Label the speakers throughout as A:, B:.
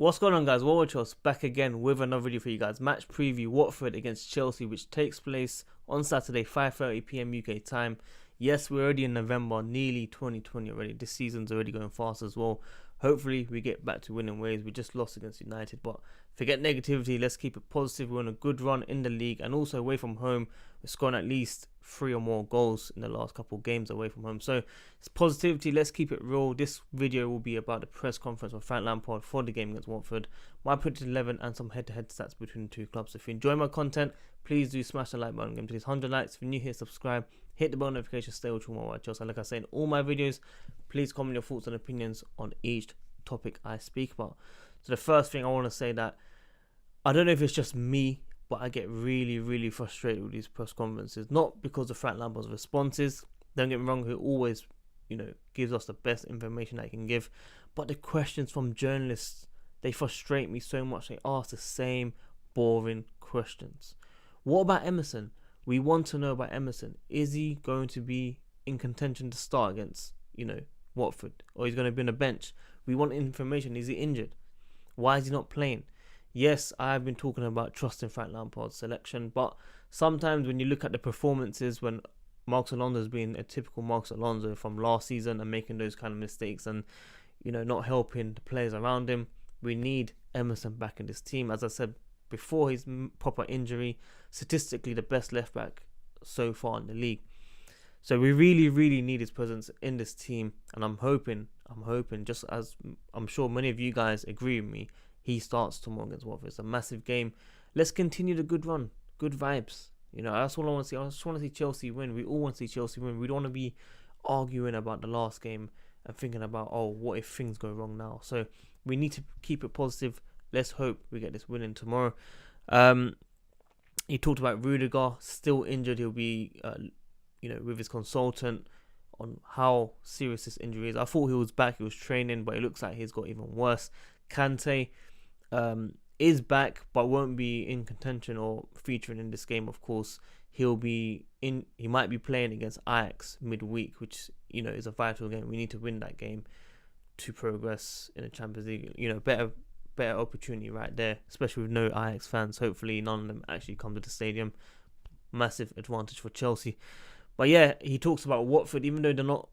A: What's going on, guys? Watford back again with another video for you guys. Match preview: Watford against Chelsea, which takes place on Saturday, 5:30 p.m. UK time. Yes, we're already in November, nearly 2020 already. This season's already going fast as well. Hopefully, we get back to winning ways. We just lost against United, but forget negativity. Let's keep it positive. We're on a good run in the league, and also away from home, we're scoring at least 3 or more goals in the last couple of games away from home. So it's positivity. Let's keep it real. This video will be about the press conference of Frank Lampard for the game against Watford, my predicted 11, and some head-to-head stats between the two clubs. If you enjoy my content, please do smash the like button. Get to these 100 likes. If you're new here, subscribe. Hit the bell notification. Stay with me while I just. And like I say in all my videos, please comment your thoughts and opinions on each topic I speak about. So the first thing I want to say that I don't know if it's just me, but I get really frustrated with these press conferences. Not because of Frank Lampard's responses. Don't get me wrong, he always, gives us the best information that he can give. But the questions from journalists, they frustrate me so much. They ask the same boring questions. What about Emerson? We want to know about Emerson. Is he going to be in contention to start against, Watford? Or he's going to be on the bench? We want information. Is he injured? Why is he not playing? Yes, I've been talking about trusting Frank Lampard's selection, but sometimes when you look at the performances when Marcos Alonso's been a typical Marcos Alonso from last season and making those kind of mistakes and, not helping the players around him, we need Emerson back in this team. As I said before his proper injury, statistically the best left back so far in the league. So we really need his presence in this team, and I'm hoping, just as I'm sure many of you guys agree with me, he starts tomorrow against Watford. It's a massive game. Let's continue the good run, good vibes. That's all I want to see. I just want to see Chelsea win. We all want to see Chelsea win. We don't want to be arguing about the last game and thinking about, what if things go wrong now? So we need to keep it positive. Let's hope we get this win in tomorrow. He talked about Rudiger, still injured. He'll be, with his consultant on how serious this injury is. I thought he was back, he was training, but it looks like he's got even worse. Kante is back, but won't be in contention or featuring in this game. Of course, he might be playing against Ajax midweek, which is a vital game. We need to win that game to progress in the Champions League. Better opportunity right there, especially with no Ajax fans. Hopefully, none of them actually come to the stadium. Massive advantage for Chelsea. But yeah, he talks about Watford, even though they're not,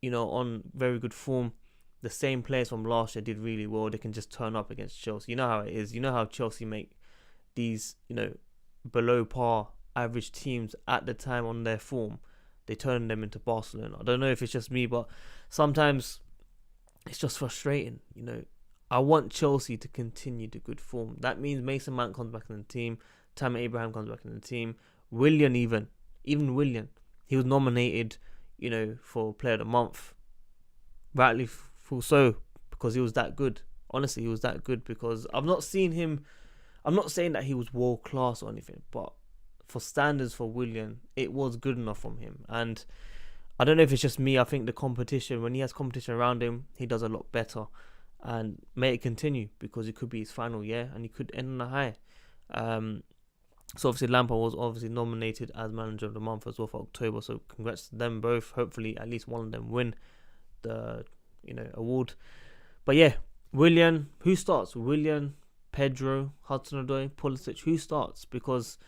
A: on very good form. The same players from last year did really well. They can just turn up against Chelsea. You know how it is. You know how Chelsea make these, below par average teams at the time on their form. They turn them into Barcelona. I don't know if it's just me, but sometimes it's just frustrating. I want Chelsea to continue the good form. That means Mason Mount comes back in the team. Tammy Abraham comes back in the team. Willian even Willian. He was nominated, for Player of the Month. Rightly so, because he was that good. Honestly, he was that good because I've not seen him. I'm not saying that he was world class or anything, but for standards for Willian, it was good enough from him. And I don't know if it's just me. I think the competition, when he has competition around him, he does a lot better. And may it continue, because it could be his final year and he could end on a high. So obviously Lampard was nominated as Manager of the Month as well for October. So congrats to them both. Hopefully at least one of them win the award. But yeah, Willian, who starts? Willian, Pedro, Hudson-Odoi, Pulisic, who starts? Because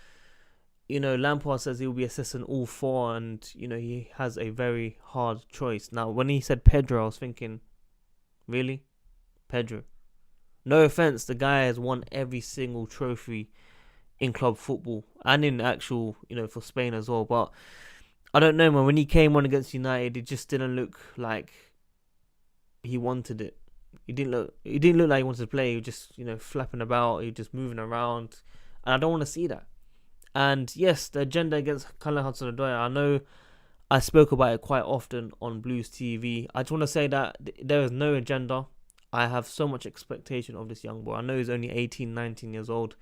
A: Lampard says he'll be assessing all four, and he has a very hard choice. Now when he said Pedro, I was thinking, really? Pedro? No offense, the guy has won every single trophy in club football and in actual, for Spain as well. But I don't know, man. When he came on against United, it just didn't look like he wanted it. He didn't look like he wanted to play. He was just, flapping about. He was just moving around, and I don't want to see that. And yes, the agenda against Callum Hudson-Odoi, I know I spoke about it quite often on Blues TV. I just want to say that there is no agenda. I have so much expectation of this young boy. I know he's only 18, 19 years old,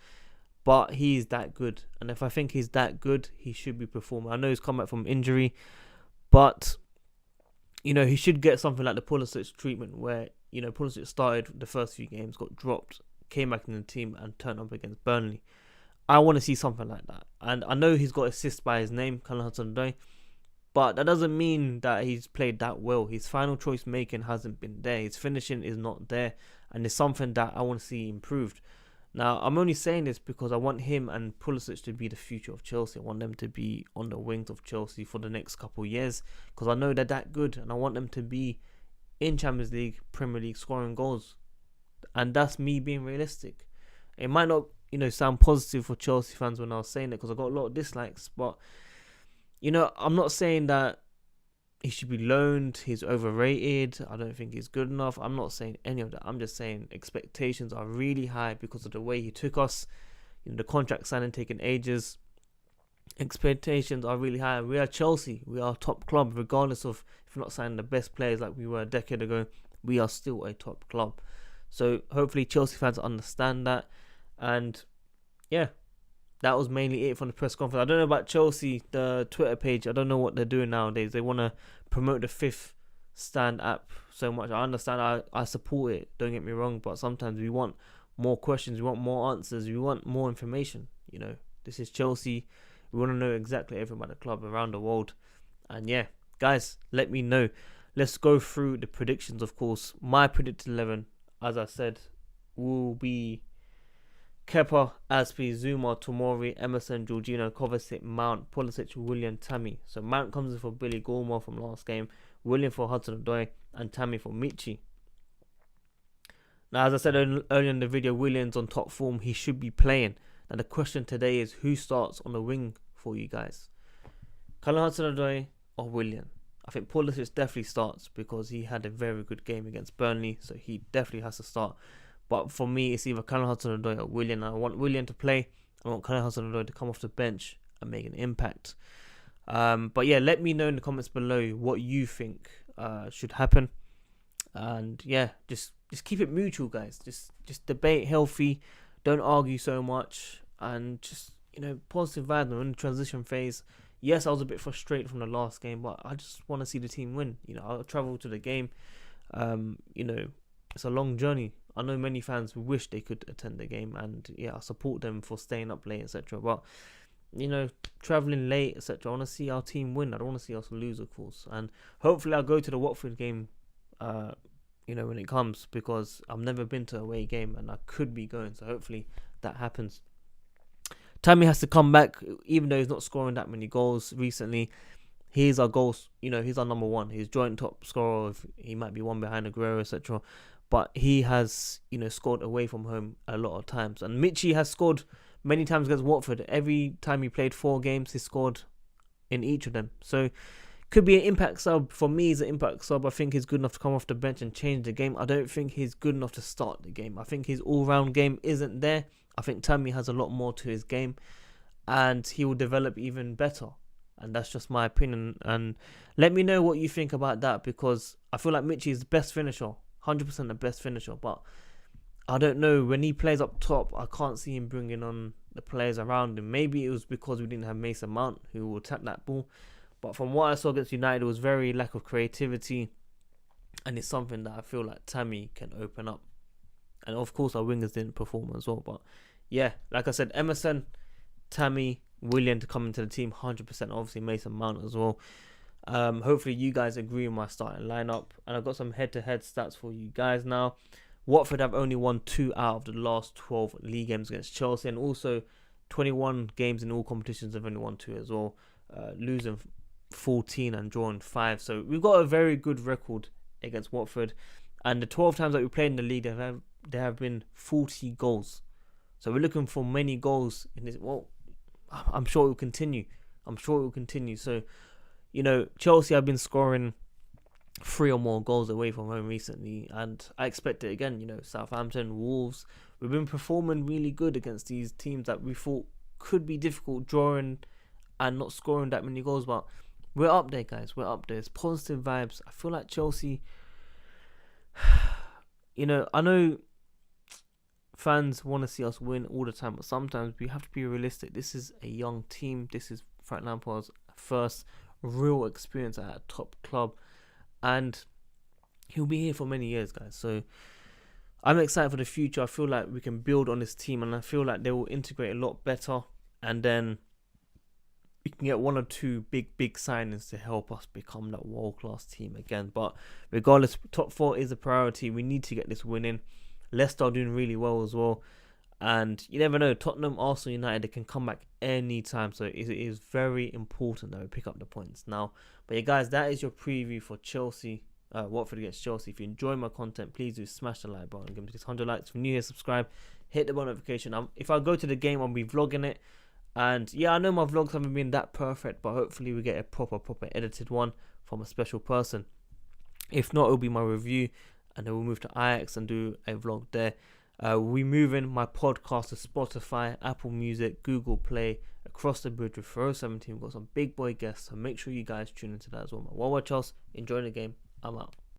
A: but he's that good. And if I think he's that good, he should be performing. I know he's come back from injury, but he should get something like the Pulisic treatment where, Pulisic started the first few games, got dropped, came back in the team and turned up against Burnley. I want to see something like that. And I know he's got assists by his name, Callum Hudson-Odoi, but that doesn't mean that he's played that well. His final choice making hasn't been there. His finishing is not there. and it's something that I want to see improved. Now, I'm only saying this because I want him and Pulisic to be the future of Chelsea. I want them to be on the wings of Chelsea for the next couple of years, because I know they're that good, and I want them to be in Champions League, Premier League, scoring goals. And that's me being realistic. It might not, sound positive for Chelsea fans when I was saying it, because I got a lot of dislikes, but, I'm not saying that he should be loaned, he's overrated, I don't think he's good enough. I'm not saying any of that. I'm just saying expectations are really high because of the way he took us. The contract signing taking ages. Expectations are really high. We are Chelsea. We are a top club, regardless of if we're not signing the best players like we were a decade ago. We are still a top club. So hopefully Chelsea fans understand that. And yeah, that was mainly it from the press conference. I don't know about Chelsea, the Twitter page. I don't know what they're doing nowadays. They want to promote the Fifth Stand app so much. I understand. I support it. Don't get me wrong. But sometimes we want more questions. We want more answers. We want more information. This is Chelsea. We want to know exactly everything about the club around the world. And yeah, guys, let me know. Let's go through the predictions, of course. My predicted 11, as I said, will be Kepa, Aspi, Zuma, Tomori, Emerson, Jorginho, Kovacic, Mount, Pulisic, Willian, Tammy. So Mount comes in for Billy Gilmore from last game, Willian for Hudson-Odoi, and Tammy for Michi. Now, as I said earlier in the video, Willian's on top form. He should be playing. Now, the question today is who starts on the wing for you guys? Callum Hudson-Odoi or Willian? I think Pulisic definitely starts because he had a very good game against Burnley, so he definitely has to start. But for me, it's either Callum Hudson-Odoi or Willian. I want Willian to play. I want Callum Hudson-Odoi to come off the bench and make an impact. But yeah, let me know in the comments below what you think should happen. And yeah, just keep it mutual, guys. Just debate healthy. Don't argue so much. And just, positive vibes. We're in the transition phase. Yes, I was a bit frustrated from the last game, but I just want to see the team win. I'll travel to the game. It's a long journey. I know many fans wish they could attend the game, and yeah, I support them for staying up late, etc. But traveling late, etc. I want to see our team win. I don't want to see us lose, of course. And hopefully, I'll go to the Watford game, when it comes, because I've never been to a away game, and I could be going. So hopefully that happens. Tammy has to come back, even though he's not scoring that many goals recently. He's our goals. He's our number one. He's joint top scorer. He might be one behind Aguero, etc. But he has, scored away from home a lot of times. And Michi has scored many times against Watford. Every time he played 4 games, he scored in each of them. So, could be an impact sub. For me, he's an impact sub. I think he's good enough to come off the bench and change the game. I don't think he's good enough to start the game. I think his all-round game isn't there. I think Tammy has a lot more to his game. And he will develop even better. And that's just my opinion. And let me know what you think about that, because I feel like Michi is the best finisher. 100% the best finisher, but I don't know, when he plays up top, I can't see him bringing on the players around him. Maybe it was because we didn't have Mason Mount who will attack that ball, but from what I saw against United, it was very lack of creativity, and it's something that I feel like Tammy can open up. And of course our wingers didn't perform as well, but yeah, like I said, Emerson, Tammy, Willian to come into the team, 100%. Obviously Mason Mount as well. Hopefully you guys agree with my starting lineup, and I've got some head-to-head stats for you guys now. Watford have only won 2 out of the last 12 league games against Chelsea, and also 21 games in all competitions have only won 2 as well, losing 14 and drawing 5. So we've got a very good record against Watford, and the 12 times that we played in the league, there have been 40 goals. So we're looking for many goals in this. Well, I'm sure it will continue. So Chelsea have been scoring 3 or more goals away from home recently, and I expect it again. Southampton, Wolves, we've been performing really good against these teams that we thought could be difficult, drawing and not scoring that many goals, but we're up there, guys. We're up there. It's positive vibes. I feel like Chelsea, I know fans want to see us win all the time, but sometimes we have to be realistic. This is a young team. This is Frank Lampard's first real experience at a top club, and he'll be here for many years, guys. So I'm excited for the future. I feel like we can build on this team, and I feel like they will integrate a lot better, and then we can get 1 or 2 big signings to help us become that world-class team again. But regardless, top 4 is a priority. We need to get this winning, Leicester are doing really well as well. And you never know, Tottenham, Arsenal, United, they can come back anytime. So it is very important that we pick up the points now. But yeah, guys, that is your preview for Chelsea, Watford against Chelsea. If you enjoy my content, please do smash the like button. Give me 100 likes. If you're new here, subscribe. Hit the bell notification. If I go to the game, I'll be vlogging it. And yeah, I know my vlogs haven't been that perfect, but hopefully we get a proper edited one from a special person. If not, it'll be my review, and then we'll move to Ajax and do a vlog there. We're moving my podcast to Spotify, Apple Music, Google Play, across the bridge with Throw 17. We've got some big boy guests, so make sure you guys tune into that as well. Well, watch us, enjoy the game. I'm out.